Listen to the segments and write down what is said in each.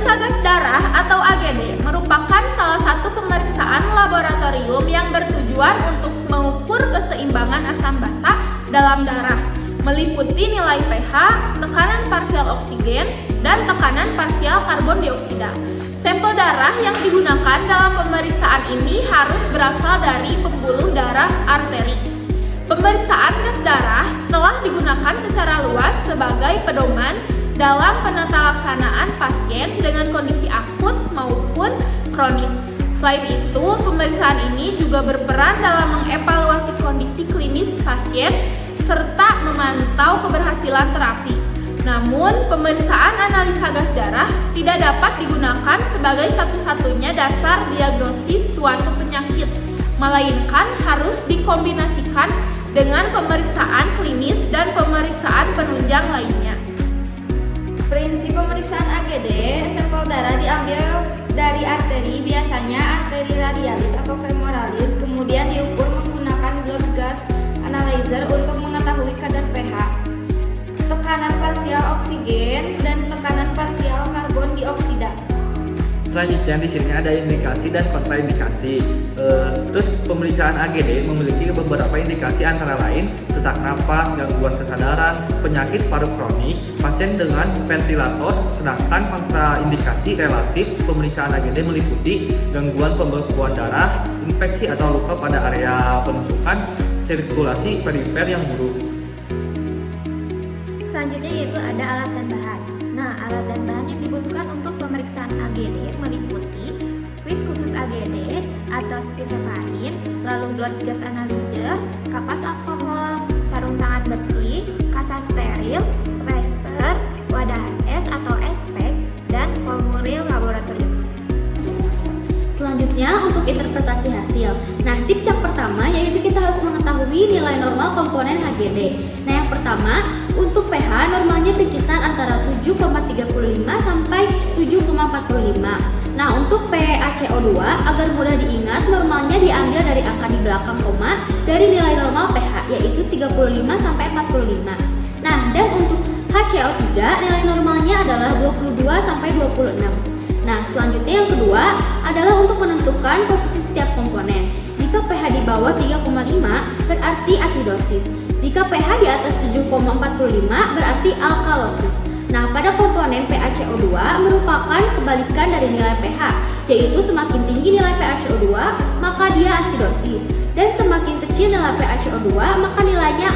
Analisa gas darah atau AGD merupakan salah satu pemeriksaan laboratorium yang bertujuan untuk mengukur keseimbangan asam basa dalam darah, meliputi nilai pH, tekanan parsial oksigen, dan tekanan parsial karbon dioksida. Sampel darah yang digunakan dalam pemeriksaan ini harus berasal dari pembuluh darah arteri. Pemeriksaan gas darah telah digunakan secara luas sebagai pedoman dalam penatalaksanaan pasien dengan kondisi akut maupun kronis. Selain itu, pemeriksaan ini juga berperan dalam mengevaluasi kondisi klinis pasien serta memantau keberhasilan terapi. Namun, pemeriksaan analisa gas darah tidak dapat digunakan sebagai satu-satunya dasar diagnosis suatu penyakit, melainkan harus dikombinasikan dengan pemeriksaan klinis dan pemeriksaan penunjang lainnya. Prinsip pemeriksaan AGD, sampel darah diambil dari arteri, biasanya arteri radialis atau femoralis, kemudian diukur menggunakan blood gas analyzer untuk mengetahui kadar pH, tekanan parsial oksigen, dan tekanan parsial karbon dioksida. Selanjutnya di sini ada indikasi dan kontraindikasi. Terus pemeriksaan AGD memiliki beberapa indikasi antara lain sesak napas, gangguan kesadaran, penyakit paru kronik, pasien dengan ventilator. Sedangkan kontraindikasi relatif pemeriksaan AGD meliputi gangguan pembekuan darah, infeksi atau luka pada area penusukan, sirkulasi perifer yang buruk. Selanjutnya yaitu ada alat dan bahan. Nah, alat dan bahan yang dibutuhkan untuk pemeriksaan AGD meliputi speed khusus AGD atau speed heparin, lalu blood gas analyzer, kapas alkohol, sarung tangan bersih, kasa steril, raster, wadah HS atau SPEC, dan pulmonary laboratorium. Selanjutnya untuk interpretasi hasil. Nah, tips yang pertama yaitu kita harus mengetahui nilai normal komponen HGD. Nah, yang pertama untuk pH normalnya berkisar antara 7,35 sampai 7,45. Nah, untuk PaCO2 agar mudah diingat normalnya diambil dari angka di belakang koma dari nilai normal pH yaitu 35 sampai 45. Nah, dan untuk HCO3 nilai normalnya adalah 22 sampai 26. Nah, selanjutnya yang kedua adalah untuk menentukan posisi setiap komponen. Jika pH di bawah 3,5 berarti asidosis. Jika pH di atas 7,45 berarti alkalosis. Nah, pada komponen PaCO2 merupakan kebalikan dari nilai pH, yaitu semakin tinggi nilai PaCO2 maka dia asidosis, dan semakin kecil nilai PaCO2 maka nilainya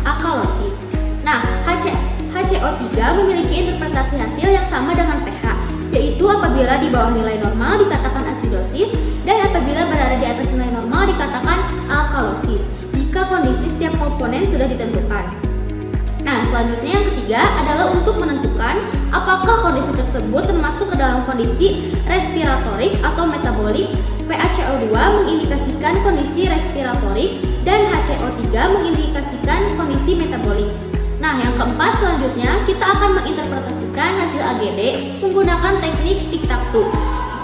alkalosis. Nah, HCO3 memiliki interpretasi hasil yang sama dengan pH, yaitu apabila di bawah nilai normal dikatakan asidosis dan apabila berada di atas nilai normal dikatakan alkalosis jika kondisi setiap komponen sudah ditentukan. Nah, selanjutnya yang ketiga adalah untuk menentukan apakah kondisi tersebut termasuk ke dalam kondisi respiratorik atau metabolik. PaCO2 mengindikasikan kondisi respiratorik dan HCO3 mengindikasikan kondisi metabolik. Nah, yang keempat selanjutnya kita akan menginterpretasikan hasil AGD menggunakan teknik tic-tac-toe.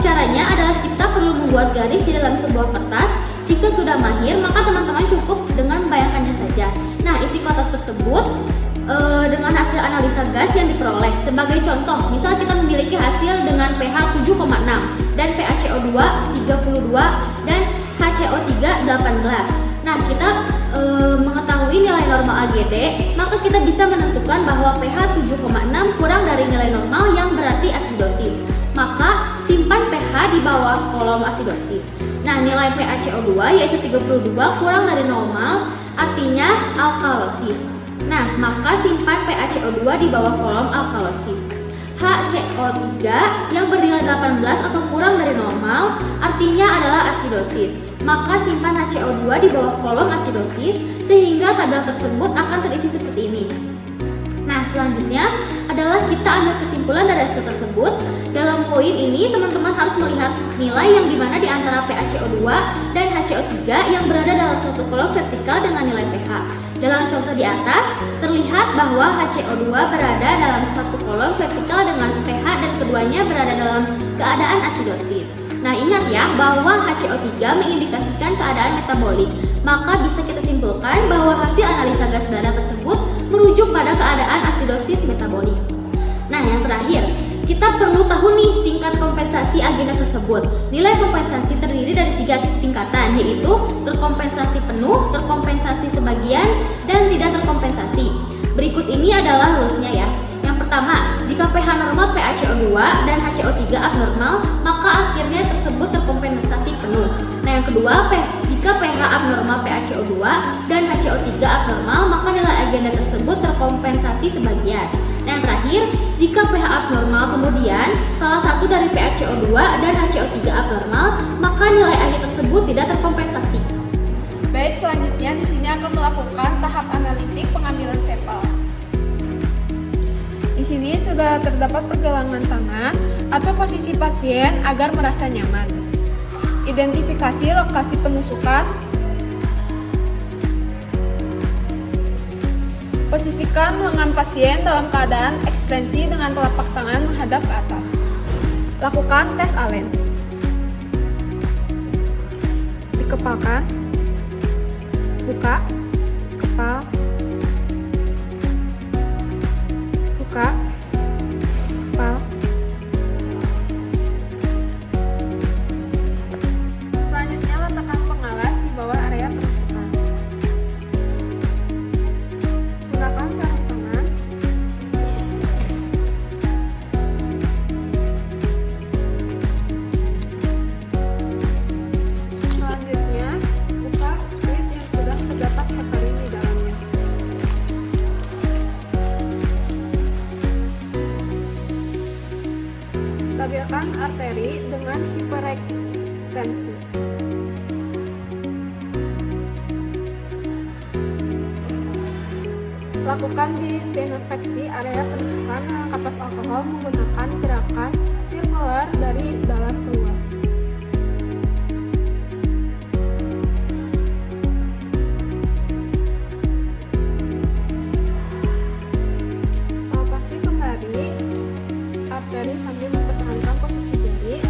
Caranya adalah kita perlu membuat garis di dalam sebuah kertas. Jika sudah mahir, maka teman-teman cukup dengan membayangkannya saja. Nah, isi kotak tersebut dengan hasil analisa gas yang diperoleh. Sebagai contoh, misal kita memiliki hasil dengan pH 7,6 dan PaCO2 32 dan HCO3 18. Nah, kita mengetahui nilai normal AGD, maka kita bisa menentukan bahwa pH 7,6 kurang dari nilai normal yang berarti asidosis. Maka simpan pH di bawah kolom asidosis. Nah, nilai PaCO2 yaitu 32 kurang dari normal artinya alkalosis. Nah, maka simpan PaCO2 di bawah kolom alkalosis. HCO3 yang bernilai 18 atau kurang dari normal artinya adalah asidosis. Maka simpan HCO2 di bawah kolom asidosis sehingga tabel tersebut akan terisi seperti ini. Nah, selanjutnya adalah kita ambil kesimpulan dari hasil tersebut. Dalam poin ini teman-teman harus melihat nilai yang dimana di antara PaCO2 dan HCO3 yang berada dalam suatu kolom vertikal dengan nilai pH. Dalam contoh di atas terlihat bahwa HCO2 berada dalam suatu kolom vertikal dengan pH dan keduanya berada dalam keadaan asidosis. Nah, ingat ya bahwa HCO3 mengindikasikan keadaan metabolik. Maka bisa kita simpulkan bahwa hasil analisa gas darah tersebut merujuk pada keadaan asidosis metabolik. Nah, yang terakhir, kita perlu tahu nih tingkat kompensasi agenda tersebut. Nilai kompensasi terdiri dari 3 tingkatan, yaitu terkompensasi penuh, terkompensasi sebagian, dan tidak terkompensasi. Berikut ini adalah rulesnya ya. Yang pertama, jika pH normal PaCO2 dan HCO3 abnormal, maka akhirnya tersebut terkompensasi penuh. Nah, yang kedua, jika pH abnormal PaCO2 dan HCO3 abnormal, maka nilai agenda tersebut terkompensasi sebagian. Nah, yang terakhir, jika pH abnormal kemudian salah satu dari PaCO2 dan HCO3 abnormal, maka nilai akhir tersebut tidak terkompensasi. Baik, selanjutnya di sini akan melakukan tahap analitik pengambilan sampel. Di sini sudah terdapat pergelangan tangan atau posisi pasien agar merasa nyaman. Identifikasi lokasi penusukan. Posisikan lengan pasien dalam keadaan ekstensi dengan telapak tangan menghadap ke atas. Lakukan tes Allen. Dikepalkan. Buka. Kepal. Buka. Kepal. Selanjutnya letakkan pengalas di bawah area penusukan. Gunakan sarung tangan. Selanjutnya, buka split yang sudah terdapat heparin di dalamnya. Stabilkan arteri dengan hiperektensi. Lakukan disinfeksi area penusukan dengan kapas alkohol menggunakan gerakan sirkular dari dalam keluar. Palpasi kembali arteri sambil mempertahankan posisi jari.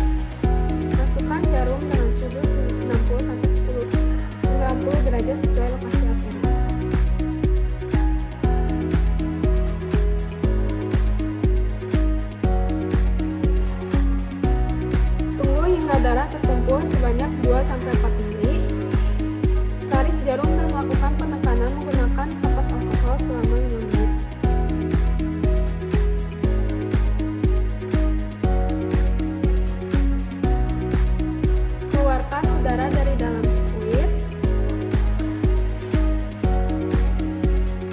Masukkan jarum dengan suhu 60-90 derajat sesuai lokasi arteri. Tunggu hingga darah terkumpul sebanyak 2-4 mili. Tarik jarum dan lakukan penekanan menggunakan kapas alkohol selama 5 menit. Keluarkan udara dari dalam squid.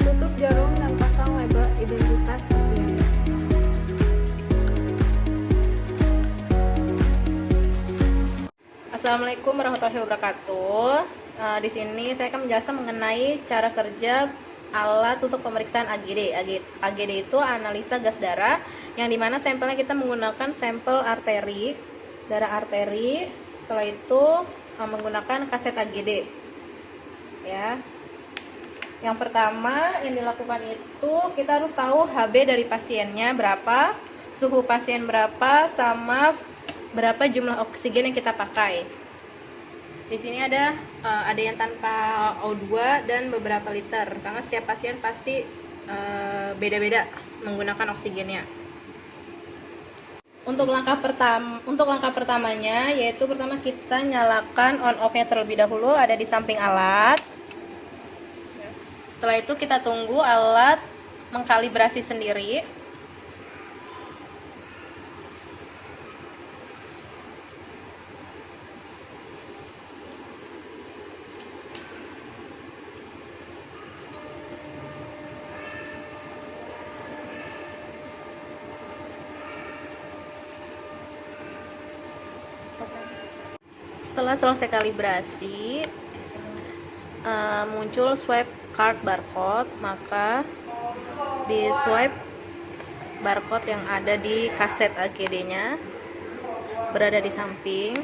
Tutup jarum dan pasang label identitas pasien. Assalamualaikum warahmatullahi wabarakatuh. Di sini saya akan menjelaskan mengenai cara kerja alat untuk pemeriksaan AGD. AGD itu analisa gas darah, yang dimana sampelnya kita menggunakan sampel arteri, darah arteri. Setelah itu menggunakan kaset AGD. Ya. Yang pertama yang dilakukan itu kita harus tahu HB dari pasiennya berapa, suhu pasien berapa, sama berapa jumlah oksigen yang kita pakai. Di sini ada yang tanpa O2 dan beberapa liter, karena setiap pasien pasti beda-beda menggunakan oksigennya. Untuk langkah pertamanya yaitu pertama kita nyalakan on off-nya terlebih dahulu, ada di samping alat. Setelah itu kita tunggu alat mengkalibrasi sendiri. Setelah selesai kalibrasi, muncul swipe card barcode, maka di swipe barcode yang ada di kaset AGD-nya berada di samping.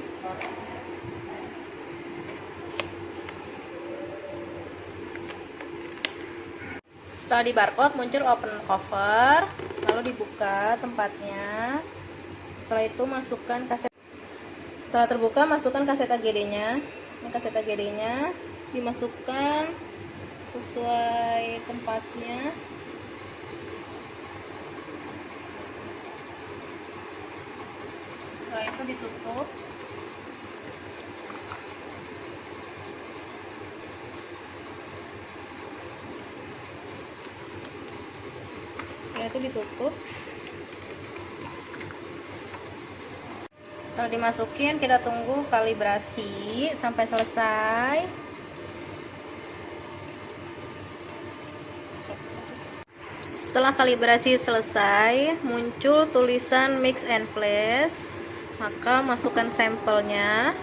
Setelah di barcode muncul open cover, lalu dibuka tempatnya. Setelah itu masukkan kaset. Setelah terbuka, masukkan kaset AGD-nya. Ini kaset AGD-nya dimasukkan sesuai tempatnya. itu ditutup. Setelah itu ditutup. Setelah dimasukin, kita tunggu kalibrasi sampai selesai. Setelah kalibrasi selesai, muncul tulisan mix and place, maka masukkan sampelnya.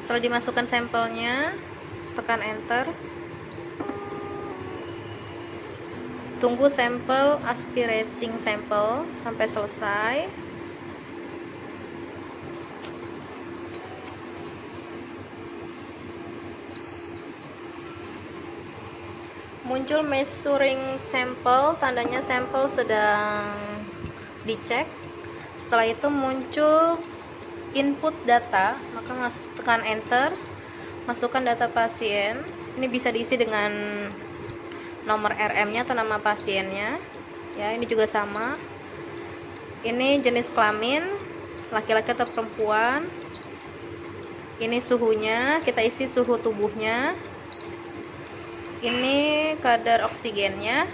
Setelah dimasukkan sampelnya, tekan enter. Tunggu sampel aspirating sampel sampai selesai. Muncul measuring sampel, tandanya sampel sedang dicek. Setelah itu muncul input data, maka tekan enter, masukkan data pasien. Ini bisa diisi dengan nomor RM-nya atau nama pasiennya. Ya, ini juga sama. Ini jenis kelamin, laki-laki atau perempuan. Ini suhunya, kita isi suhu tubuhnya. Ini kadar oksigennya.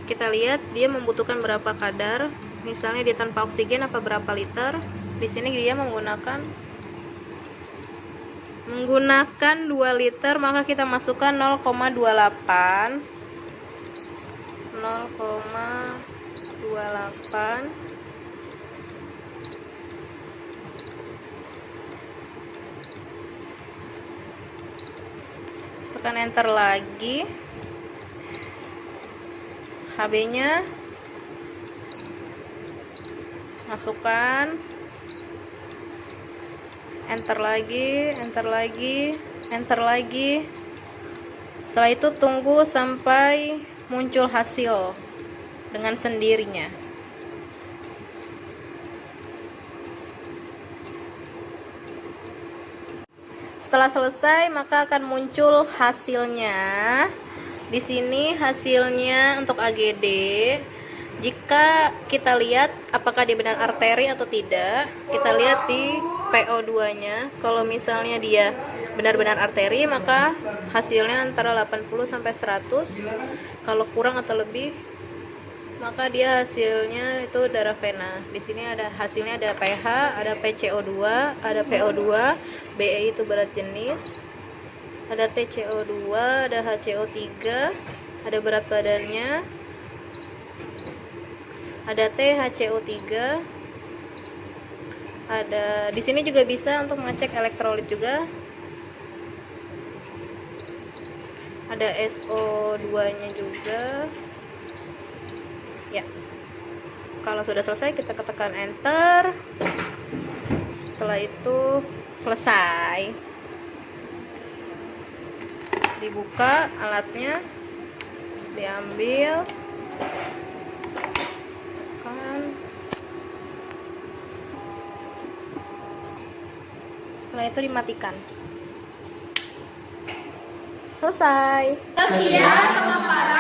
Kita lihat dia membutuhkan berapa kadar. Misalnya dia tanpa oksigen apa berapa liter. Di sini dia menggunakan 2 liter, maka kita masukkan 0,28. 0,28. Tekan enter lagi. HB-nya masukkan, enter lagi, enter lagi, enter lagi. Setelah itu tunggu sampai muncul hasil dengan sendirinya. Setelah selesai, maka akan muncul hasilnya. Di sini hasilnya untuk AGD. Jika kita lihat apakah dia benar arteri atau tidak, kita lihat di PO2-nya. Kalau misalnya dia benar-benar arteri, maka hasilnya antara 80 sampai 100. Kalau kurang atau lebih, maka dia hasilnya itu darah vena. Di sini ada hasilnya, ada pH, ada PCO2, ada PO2, BE itu berat jenis, ada TCO2, ada HCO3, ada berat badannya, ada THCO3, ada di sini juga bisa untuk mengecek elektrolit juga, ada SO2-nya juga. Ya, kalau sudah selesai kita tekan enter. Setelah itu selesai. Dibuka alatnya, diambil, kan. Setelah itu dimatikan. Selesai. Sekian pemaparan